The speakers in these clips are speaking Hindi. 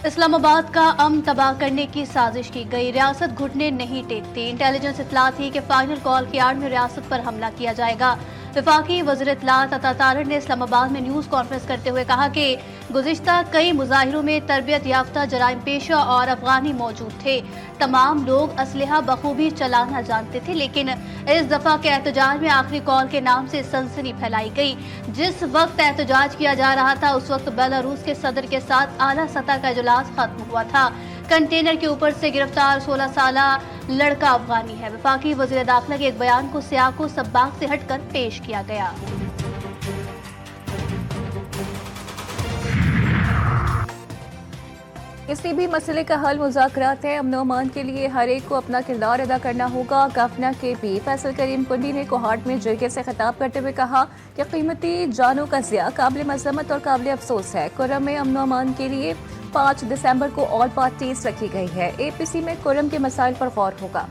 इस्लामाबाद का अमन तबाह करने की साजिश की गई। रियासत घुटने नहीं टेकती। इंटेलिजेंस इत्तला थी कि फाइनल कॉल की आड़ में रियासत पर हमला किया जाएगा। वफाकी वज़ीर इत्तलात अता तारड़ ने इस्लामाबाद में न्यूज़ कॉन्फ्रेंस करते हुए कहा कि गुज़िश्ता कई मुजाहिरों में तरबियत याफ्ता जराइम पेशा और अफगानी मौजूद थे। तमाम लोग असलहा बखूबी चलाना जानते थे, लेकिन इस दफा के एहतजाज में आखिरी कॉल के नाम से सनसनी फैलाई गई। जिस वक्त एहतजाज किया जा रहा था उस वक्त बेलारूस के सदर के साथ आला सतह का इजलास खत्म हुआ था। कंटेनर के ऊपर से गिरफ्तार 16 साला लड़का अफगानी है। वफाकी वज़ीर दाखिला के एक बयान को सियाको सब्बाक से हटकर पेश किया गया। किसी भी मसले का हल मुज़ाकरात है। अमन अमान के लिए हर एक को अपना किरदार अदा करना होगा। गवर्नर KP फैसल करीम कुंडी ने कोहाट में जरगे से खिताब करते हुए कहा कि कीमती जानों का ज़िया काबिल मज़म्मत और काबिल अफसोस है। कुर्रम में अमन अमान के लिए 5 दिसंबर को ऑल पार्टीज रखी गई है। APC में कुर्रम के मसाइल पर गौर होगा।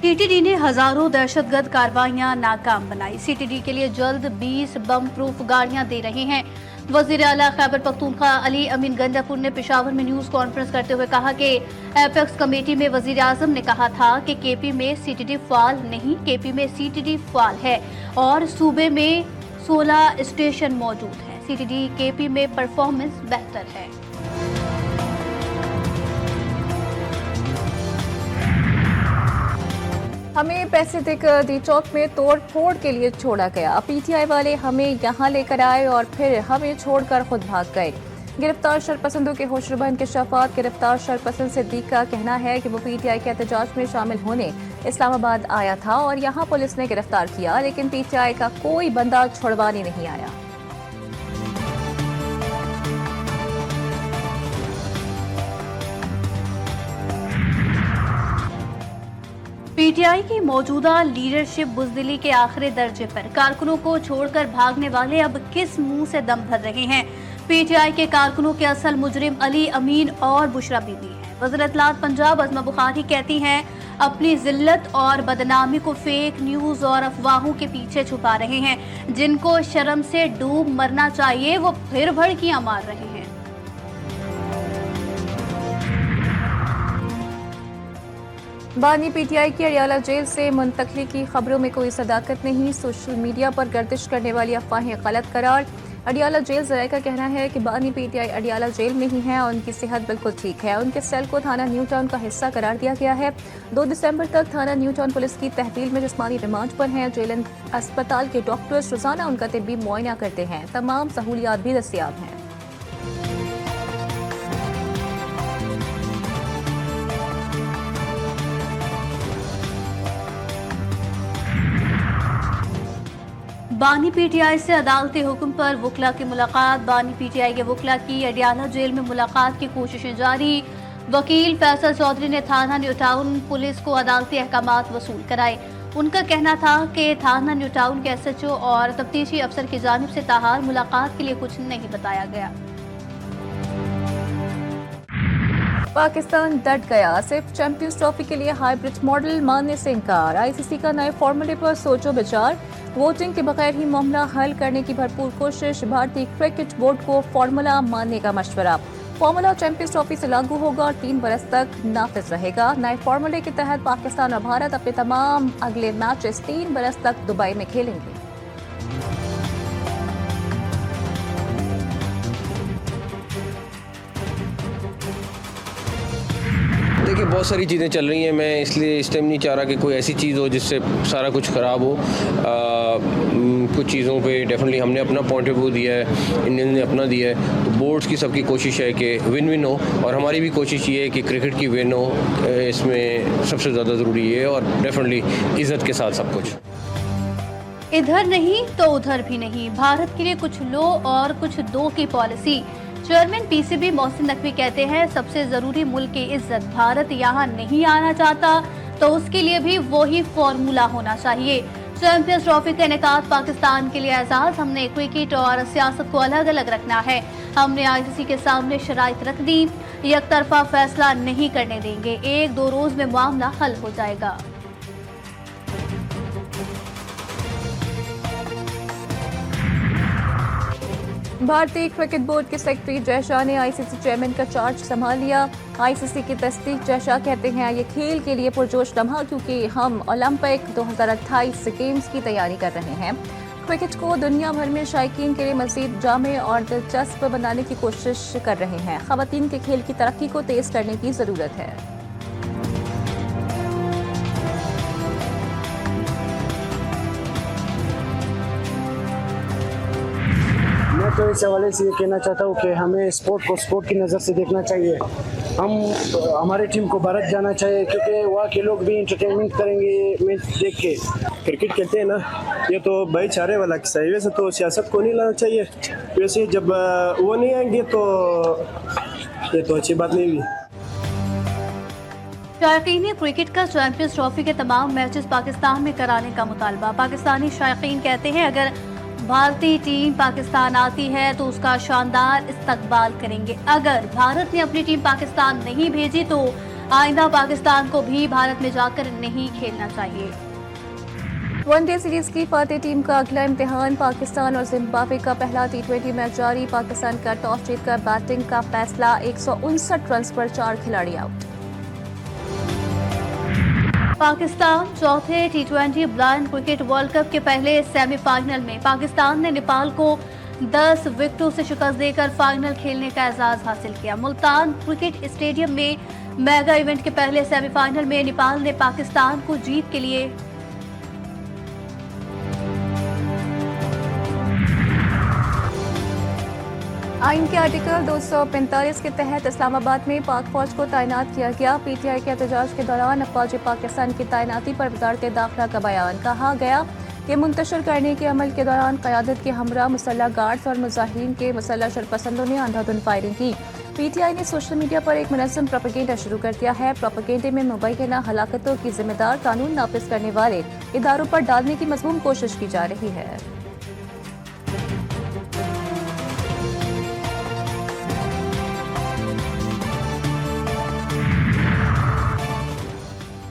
TTD ने हजारों दहशतगर्द कार्रवाइयां नाकाम बनाई। CTD के लिए जल्द 20 बम प्रूफ गाड़ियां दे रहे हैं। वजीर आला खैबर पख्तूनख्वा अली अमीन गंडापुर ने पेशावर में न्यूज कॉन्फ्रेंस करते हुए कहा कि एपेक्स कमेटी में वजीर आजम ने कहा था कि KP में CTD फाल नहीं, KP में CTD फाल है और सूबे में 16 स्टेशन मौजूद हैं। CTD KP में परफॉर्मेंस बेहतर है। हमें पैसे देकर दी चौक में तोड़ फोड़ के लिए छोड़ा गया। PTI वाले हमें यहाँ लेकर आए और फिर हमें छोड़कर खुद भाग गए। गिरफ्तार शरपसंदों के होशरुबा इंकशाफात। गिरफ्तार शरपसंद सिद्दीक का कहना है कि वो PTI के एहतजाज में शामिल होने इस्लामाबाद आया था और यहाँ पुलिस ने गिरफ्तार किया, लेकिन PTI का कोई बंदा छुड़वाने नहीं आया। PTI की मौजूदा लीडरशिप बुजदिली के आखिरी दर्जे पर। कारकुनों को छोड़कर भागने वाले अब किस मुंह से दम भर रहे हैं। PTI के कारकुनों के असल मुजरिम अली अमीन और बुशरा बीबी हैं। वज़ीर इत्तलात पंजाब अज़मा बुखारी कहती हैं अपनी जिल्लत और बदनामी को फेक न्यूज और अफवाहों के पीछे छुपा रहे हैं। जिनको शर्म से डूब मरना चाहिए वो फिर भड़कियां मार रहे हैं। बानी PTI की अडियाला जेल से मुंतकली की खबरों में कोई सदाकत नहीं। सोशल मीडिया पर गर्दिश करने वाली अफवाहें गलत करार। अडियाला जेल जराये का कहना है कि बानी PTI अडियाला जेल में ही है और उनकी सेहत बिल्कुल ठीक है। उनके सेल को थाना न्यू टाउन का हिस्सा करार दिया गया है। 2 दिसंबर तक थाना न्यू टाउन पुलिस की तहवील में जिस्मानी रिमांड पर हैं। जेल अस्पताल के डॉक्टर्स रोजाना उनका तिब्बी मुआयना करते हैं। तमाम सहूलियात भी दस्तियाब हैं। बानी PTI से अदालती हुक्म पर वकला की मुलाकात। बानी PTI के वकला की अडियाला जेल में मुलाकात की कोशिशें जारी। वकील फैसल चौधरी ने थाना न्यू टाउन पुलिस को अदालती अहकामात वसूल कराए। उनका कहना था कि थाना न्यू टाउन के SHO और तफ्तीशी अफसर की जानिब से ताहार मुलाकात के लिए कुछ नहीं बताया गया। पाकिस्तान डट गया। सिर्फ चैंपियंस ट्रॉफी के लिए हाइब्रिड मॉडल मानने से इनकार। ICC का नए फॉर्मूले पर सोचो विचार। वोटिंग के बगैर ही मामला हल करने की भरपूर कोशिश। भारतीय क्रिकेट बोर्ड को फॉर्मूला मानने का मशवरा। फॉर्मूला चैंपियंस ट्रॉफी से लागू होगा और 3 बरस तक नाफिज रहेगा। नए फॉर्मूले के तहत पाकिस्तान और भारत अपने तमाम अगले मैचेस 3 बरस तक दुबई में खेलेंगे। देखिए, बहुत सारी चीज़ें चल रही हैं। मैं इसलिए इस टाइम नहीं चाह रहा कि कोई ऐसी चीज़ हो जिससे सारा कुछ ख़राब हो। कुछ चीज़ों पे डेफिनेटली हमने अपना पॉइंट ऑफ व्यू दिया है, इंडियन ने अपना दिया है। तो बोर्ड्स की सबकी कोशिश है कि विन विन हो और हमारी भी कोशिश ये है कि क्रिकेट की विन हो। इसमें सबसे ज़्यादा ज़रूरी है और डेफिनेटली इज़्ज़त के साथ सब कुछ। इधर नहीं तो उधर भी नहीं। भारत के लिए कुछ लो और कुछ दो की policy. Chairman PCB Mohsin Naqvi कहते हैं सबसे जरूरी मुल्क की इज्जत। भारत यहाँ नहीं आना चाहता तो उसके लिए भी वही फॉर्मूला होना चाहिए। चैंपियंस ट्रॉफी का इनेकाद पाकिस्तान के लिए एजाज। हमने क्रिकेट और सियासत को अलग अलग रखना है। हमने ICC के सामने शराइत रख दी। एक तरफा फैसला नहीं करने देंगे। 1-2 रोज में मामला हल हो जाएगा। भारतीय क्रिकेट बोर्ड के सेक्रेटरी जय शाह ने आईसीसी चेयरमैन का चार्ज संभाल लिया। आईसीसी की तस्दीक। जय शाह कहते हैं ये खेल के लिए पुरजोश लम्हा, क्योंकि हम ओलंपिक 2028 गेम्स की तैयारी कर रहे हैं। क्रिकेट को दुनिया भर में शायकीन के लिए मजीद जामे और दिलचस्प बनाने की कोशिश कर रहे हैं। खवातीन के खेल की तरक्की को तेज करने की जरूरत है। मैं तो इस हवाले से ये कहना चाहता हूँ कि हमें स्पोर्ट को स्पोर्ट की नज़र से देखना चाहिए। हमारी टीम को भारत जाना चाहिए, क्योंकि वहाँ के लोग भी इंटरटेनमेंट करेंगे मैच देख के। क्रिकेट खेलते हैं ना, ये तो भाईचारे वाला किस्सा है। वैसे तो सियासत को नहीं लाना चाहिए, वैसे जब वो नहीं आएंगे तो ये तो अच्छी बात नहीं हुई। शायकीन क्रिकेट का चैंपियंस ट्रॉफी के तमाम मैचेस पाकिस्तान में कराने का मुतालबा। पाकिस्तानी शायकीन कहते हैं अगर भारतीय टीम पाकिस्तान आती है तो उसका शानदार इस्तकबाल करेंगे। अगर भारत ने अपनी टीम पाकिस्तान नहीं भेजी तो आइंदा पाकिस्तान को भी भारत में जाकर नहीं खेलना चाहिए। वनडे सीरीज की फातेह टीम का अगला इम्तिहान पाकिस्तान और जिम्बाब्वे का पहला T20 मैच जारी। पाकिस्तान का टॉस जीतकर बैटिंग का फैसला। 159 रन पर 4 खिलाड़ी आउट। पाकिस्तान चौथे T20 blind cricket world cup के पहले सेमीफाइनल में पाकिस्तान ने नेपाल को 10 विकेटों से शिकस्त देकर फाइनल खेलने का एजाज हासिल किया। मुल्तान क्रिकेट स्टेडियम में मेगा इवेंट के पहले सेमीफाइनल में नेपाल ने पाकिस्तान को जीत के लिए आइन के आर्टिकल 245 के तहत इस्लामाबाद में पाक फौज को तैनात किया गया। पीटीआई के एहतजाज के दौरान अफवाज पाकिस्तान की तैनाती पर वजारत दाखिला का बयान। कहा गया कि मुंतशिर करने के अमल के दौरान क़यादत के हमरा मुसल्लह गार्ड्स और मुजाहिरीन के मुसल्लह शरपसंदों ने अंधाधुंध फायरिंग की। पीटीआई ने सोशल मीडिया पर एक मुनज़्ज़म प्रोपेगेंडा शुरू कर दिया है। प्रोपेगेंडे में मुबैना हलाकतों की जिम्मेदार कानून नाफिज करने वाले इदारों पर डालने की मज़मूम कोशिश की जा रही है।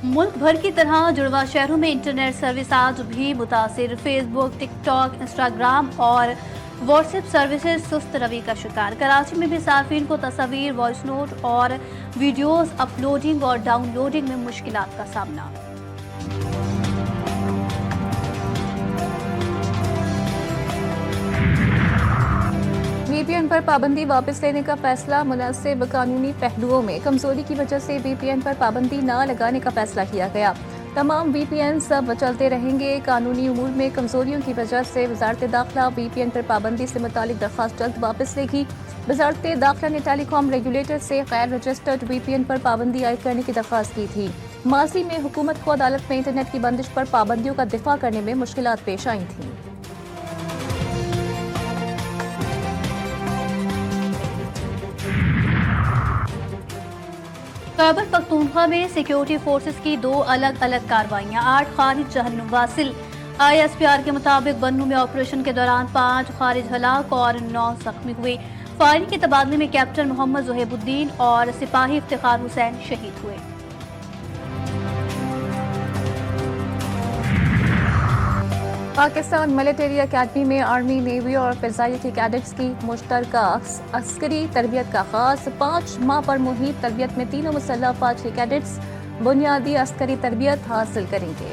मुल्क भर की तरह जुड़वा शहरों में इंटरनेट सर्विस आज भी मुतासिर। फेसबुक, टिकटॉक, इंस्टाग्राम और व्हाट्सएप सर्विसेज सुस्त रवि का शिकार। कराची में भी सार्फिन को तस्वीर, वॉइस नोट और वीडियोस अपलोडिंग और डाउनलोडिंग में मुश्किलात का सामना। वीपीएन पर पाबंदी वापस लेने का फैसला। मुनासिब कानूनी पहलुओं में कमजोरी की वजह से वीपीएन पर पाबंदी न लगाने का फैसला किया गया। तमाम वीपीएन सब चलते रहेंगे। कानूनी उमूर में कमजोरियों की वजह से वजारत दाखिला वीपीएन पर पाबंदी से मुतालिक दरख्वास्त जल्द वापस लेगी। वजारत दाखिला ने टेलीकॉम रेगुलेटर से गैर रजिस्टर्ड वीपीएन पर पाबंदी आयद करने की दरख्वास्त की थी। माजी में हुकूमत को अदालत में इंटरनेट की बंदिश पर पाबंदियों का दिफा करने में मुश्किलात पेश आई थीं। खैबर पख्तूनख्वा में सिक्योरिटी फोर्सेस की 2 अलग अलग कार्रवाइयां। 8 खारिज जहन्नुम वासिल। ISPR के मुताबिक बन्नू में ऑपरेशन के दौरान 5 खारिज हलाक और 9 जख्मी हुए। फायरिंग के तबादले में कैप्टन मोहम्मद ज़ुहैबुद्दीन और सिपाही इफ्तिखार हुसैन शहीद हुए। पाकिस्तान मिलिट्री अकेडमी में आर्मी, नेवी और फिजाई के कैडेट्स की मुश्तरका अस्करी तरबियत का आगाज। 5 माह पर मुहित तरबियत में तीनों मुसल्लह अफवाज के कैडेट्स बुनियादी अस्करी तरबियत हासिल करेंगे।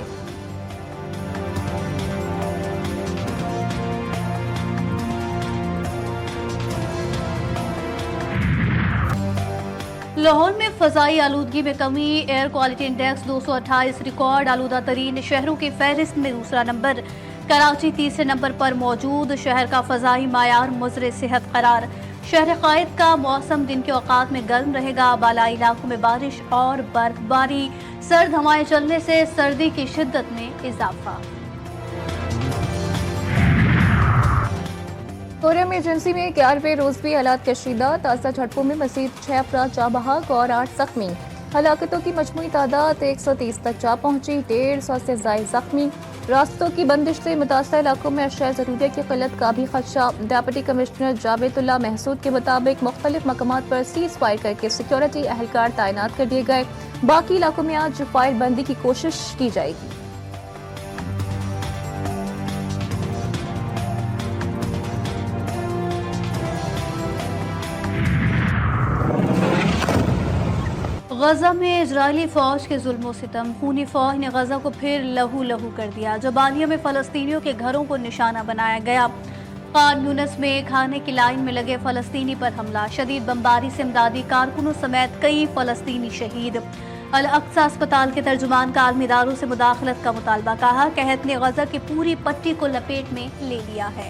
लाहौर में फजाई आलूदगी में कमी। एयर क्वालिटी इंडेक्स 228 रिकॉर्ड आलूदा तरीन शहरों की फहरिस्त में दूसरा नंबर। कराची तीसरे नंबर पर मौजूद। शहर का फजाई मायार मुज़र सेहत करार। शहर क़ायद का मौसम दिन के औकात में गर्म रहेगा। बालाई इलाकों में बारिश और बर्फबारी। सर्द हवाएं चलने से सर्दी की शिद्दत में इजाफा। कोरिया में एजेंसी में 11वें रोज भी हालात कशीदा। ताज़ा झड़पों में मजीद 6 अफराद जाँ बहक और 8 जख्मी। हलाकतों की मजमूई तादाद 130 तक जा पहुंची। 150 से ज़ायद जख्मी। रास्तों की बंदिश से मुतासर इलाकों में अशिया ज़रूरिया की किल्लत का भी खदशा। डिप्टी कमिश्नर जावेदुल्लाह महसूद के मुताबिक मुख्तलिफ मकामात पर सीज फायर करके सिक्योरिटी एहलकार तैनात कर दिए गए। बाकी इलाकों में आज फायर बंदी की कोशिश की जाएगी। गजा में इजरायली फौज के जुल्म सितम, खूनी फौज ने गजा को फिर लहू लहू कर दिया। जबालिया में फलस्तीनियों के घरों को निशाना बनाया गया। खान यूनिस में खाने की लाइन में लगे फलस्तीनी पर हमला, शदीद बमबारी से इमदादी कारकुनों समेत कई फलस्तीनी शहीद। अल अक्सा अस्पताल के तर्जुमान का आलमी इदारों से मुदाखलत का मुतालबा, कहा कहत ने गजा की पूरी पट्टी को लपेट में ले लिया है।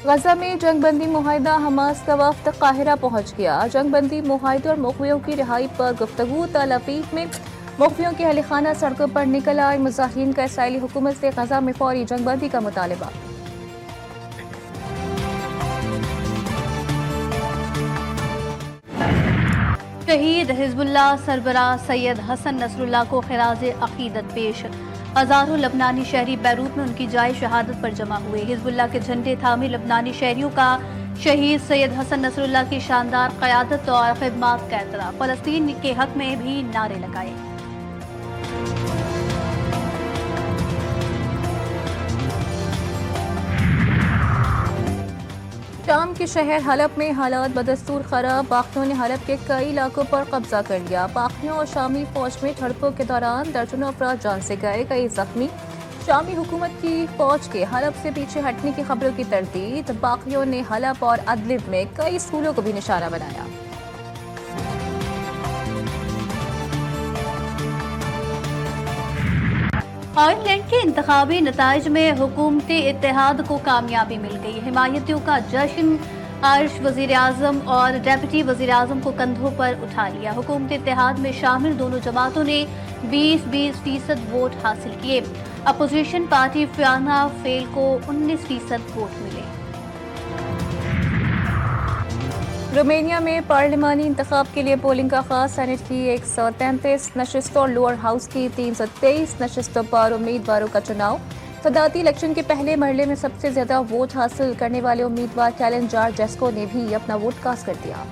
गजा में जंगबंदी मुआहिदा हमास का वफ्द काहिरा पहुंच गया। जंगबंदी मुआहिदे और मुखबियों की रिहाई पर गुफ्तगू तलफीफ में मुखबियों के अहल खाना सड़कों पर निकल आए। मुजाहिरीन का इसराइली हुकूमत से गजा में फौरी जंगबंदी का मुतालबा। शहीद हिजबुल्लाह सरबराह सैयद हसन नसरुल्लाह को खिराज अकीदत पेश। हजारों लबनानी शहरी बैरूत में उनकी जाए शहादत पर जमा हुए। हिजबुल्लाह के झंडे थामे लबनानी शहरियों का शहीद सैयद हसन नसरुल्लाह की शानदार क़यादत और खिदमात का एतराफ़। फ़लस्तीन के हक में भी नारे लगाए। शाम के शहर हलब में हालात बदस्तूर खराब। बागियों ने हलब के कई इलाकों पर कब्जा कर लिया। बागियों और शामी फौज में झड़पों के दौरान दर्जनों अफराद जान से गए, कई जख्मी। शामी हुकूमत की फौज के हलब से पीछे हटने की खबरों की तरदीद। बागियों ने हलब और अदलिब में कई स्कूलों को भी निशाना बनाया। आयरलैंड के इंतखाबी नताइज में हुकूमती इत्तेहाद को कामयाबी मिल गई। हिमायतियों का जश्न, आयरिश वजीर आजम और डेप्यूटी वजीर आजम को कंधों पर उठा लिया। हुकूमती इत्तेहाद में शामिल दोनों जमातों ने 20-20% वोट हासिल किए। अपोजिशन पार्टी फियाना फेल को 19% वोट मिले। रोमानिया में पार्लिमानी इंतखाब के लिए पोलिंग का आगाज। सेनेट की 133 नशिस्तों और लोअर हाउस की 323 नशिस्तों पर उम्मीदवारों का चुनाव। सदारती इलेक्शन के पहले मरहले में सबसे ज्यादा वोट हासिल करने वाले उम्मीदवार कैलन जॉर्जेस्को ने भी अपना वोट कास्ट कर दिया।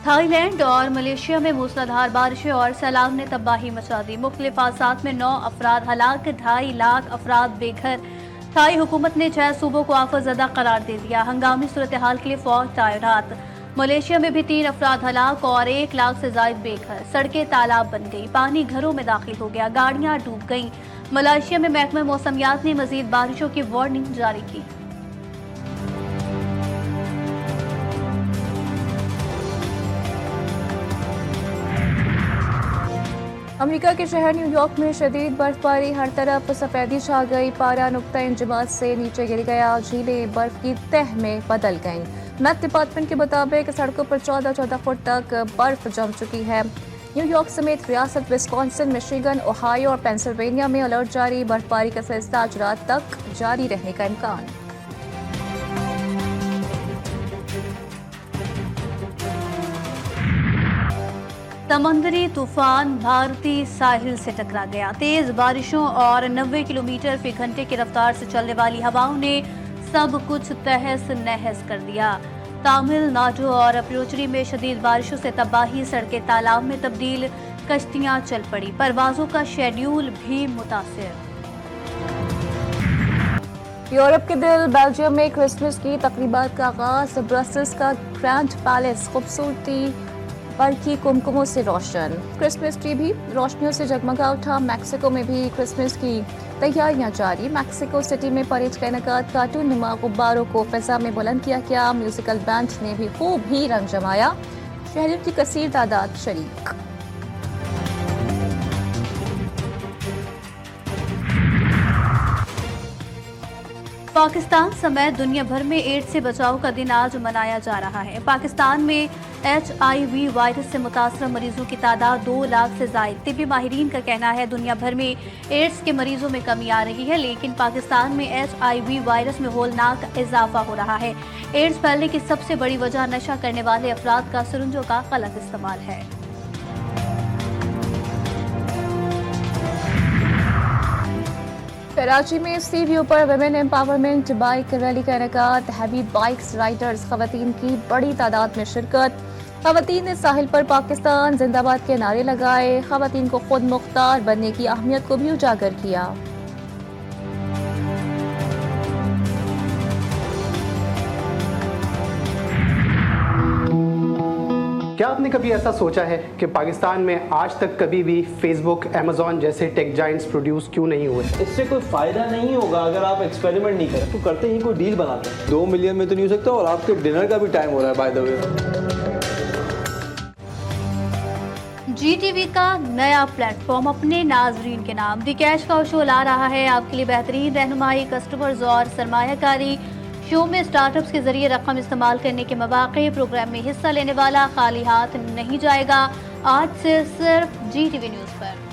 थाईलैंड और मलेशिया में मूसलाधार बारिशें और सैलाब ने तबाही मचा दी। मुख्तलिफ हादसात में 9 अफराद हलाक, 2.5 लाख अफराद बेघर। थाई हुकूमत ने 6 सूबों को आफत ज़दा करार दे दिया। हंगामी सूरत हाल के लिए फौज तैनात। मलेशिया में भी 3 अफराद हलाक और 1 लाख से जायद बेघर। सड़कें तालाब बन गई, पानी घरों में दाखिल हो गया, गाड़ियां डूब गईं। मलेशिया में महकमा मौसमियात ने मजीद बारिशों की वार्निंग जारी की। अमेरिका के शहर न्यूयॉर्क में शदीद बर्फबारी, हर तरफ सफेदी छा गई। पारा नुक्ता इंजमात से नीचे गिर गया, झीलें बर्फ की तह में बदल गईं। मेट डिपार्टमेंट के मुताबिक सड़कों पर 14 फुट तक बर्फ जम चुकी है। न्यूयॉर्क समेत रियासत विस्कॉन्सिन, मिशिगन, ओहायो और पेंसिल्वेनिया में अलर्ट जारी। बर्फबारी का सिलसिला आज रात तक जारी रहने का इम्कान। समंदरी तूफान भारतीय साहिल से टकरा गया। तेज बारिशों और 90 किलोमीटर फी घंटे की रफ्तार से चलने वाली हवाओं ने सब कुछ तहस नहस कर दिया। तमिलनाडु और पुडुचेरी में शदीद बारिशों से तबाही, सड़कें तालाब में तब्दील, कश्तियां चल पड़ी। परवाजों का शेड्यूल भी मुतासिर। यूरोप के दिल बेल्जियम में क्रिसमस की तकरीबात का आगाज। ब्रसेल्स का ग्रैंड पैलेस खूबसूरती बरखी कुमकुमों से रोशन। क्रिसमस ट्री भी रोशनियों से जगमगा उठा। मैक्सिको में भी क्रिसमस की तैयारियां जारी। मैक्सिको सिटी में परेड का इनेकाद, कार्टून नुमा गुब्बारों को फिजा में बुलंद किया गया। म्यूजिकल बैंड ने भी खूब ही रंग जमाया। शहरियों की कसीर तादाद शरीक। पाकिस्तान समेत दुनिया भर में एड्स से बचाव का दिन आज मनाया जा रहा है। पाकिस्तान में HIV वायरस से मुतासर मरीजों की तादाद 2 लाख से जायद। तिब्बी माहिरीन का कहना है दुनिया भर में एड्स के मरीजों में कमी आ रही है, लेकिन पाकिस्तान में HIV वायरस में होलनाक इजाफा हो रहा है। एड्स फैलने की सबसे बड़ी वजह नशा करने वाले अफराद का सिरिंजों का गलत इस्तेमाल है। कराची में CVO पर वुमेन एम्पावरमेंट बाइक रैली का इनेकाद। हैवी बाइक्स राइडर्स खवातीन की बड़ी तादाद में शिरकत। खवातीन ने साहिल पर पाकिस्तान जिंदाबाद के नारे लगाए। खवातीन को खुद मुख्तार बनने की अहमियत को भी उजागर किया। क्या आपने कभी ऐसा सोचा है कि पाकिस्तान में आज तक कभी भी फेसबुक, अमेजॉन जैसे टेक जाइंट्स प्रोड्यूस क्यों नहीं हुए? इससे कोई फायदा नहीं होगा अगर आप एक्सपेरिमेंट नहीं करें। तो करते ही कोई डील बनाते हैं। 2 मिलियन में तो नहीं हो सकता, और आपके डिनर का भी टाइम हो रहा है बाय द वे। GTV का नया प्लेटफॉर्म अपने नाजरीन के नाम दी कैश का शो ला रहा है। आपके लिए बेहतरीन रहनुमाई, कस्टमर्स और सरमायाकारी। शो में स्टार्टअप्स के जरिए रकम इस्तेमाल करने के मौके। प्रोग्राम में हिस्सा लेने वाला खाली हाथ नहीं जाएगा। आज से सिर्फ GTV न्यूज़ पर।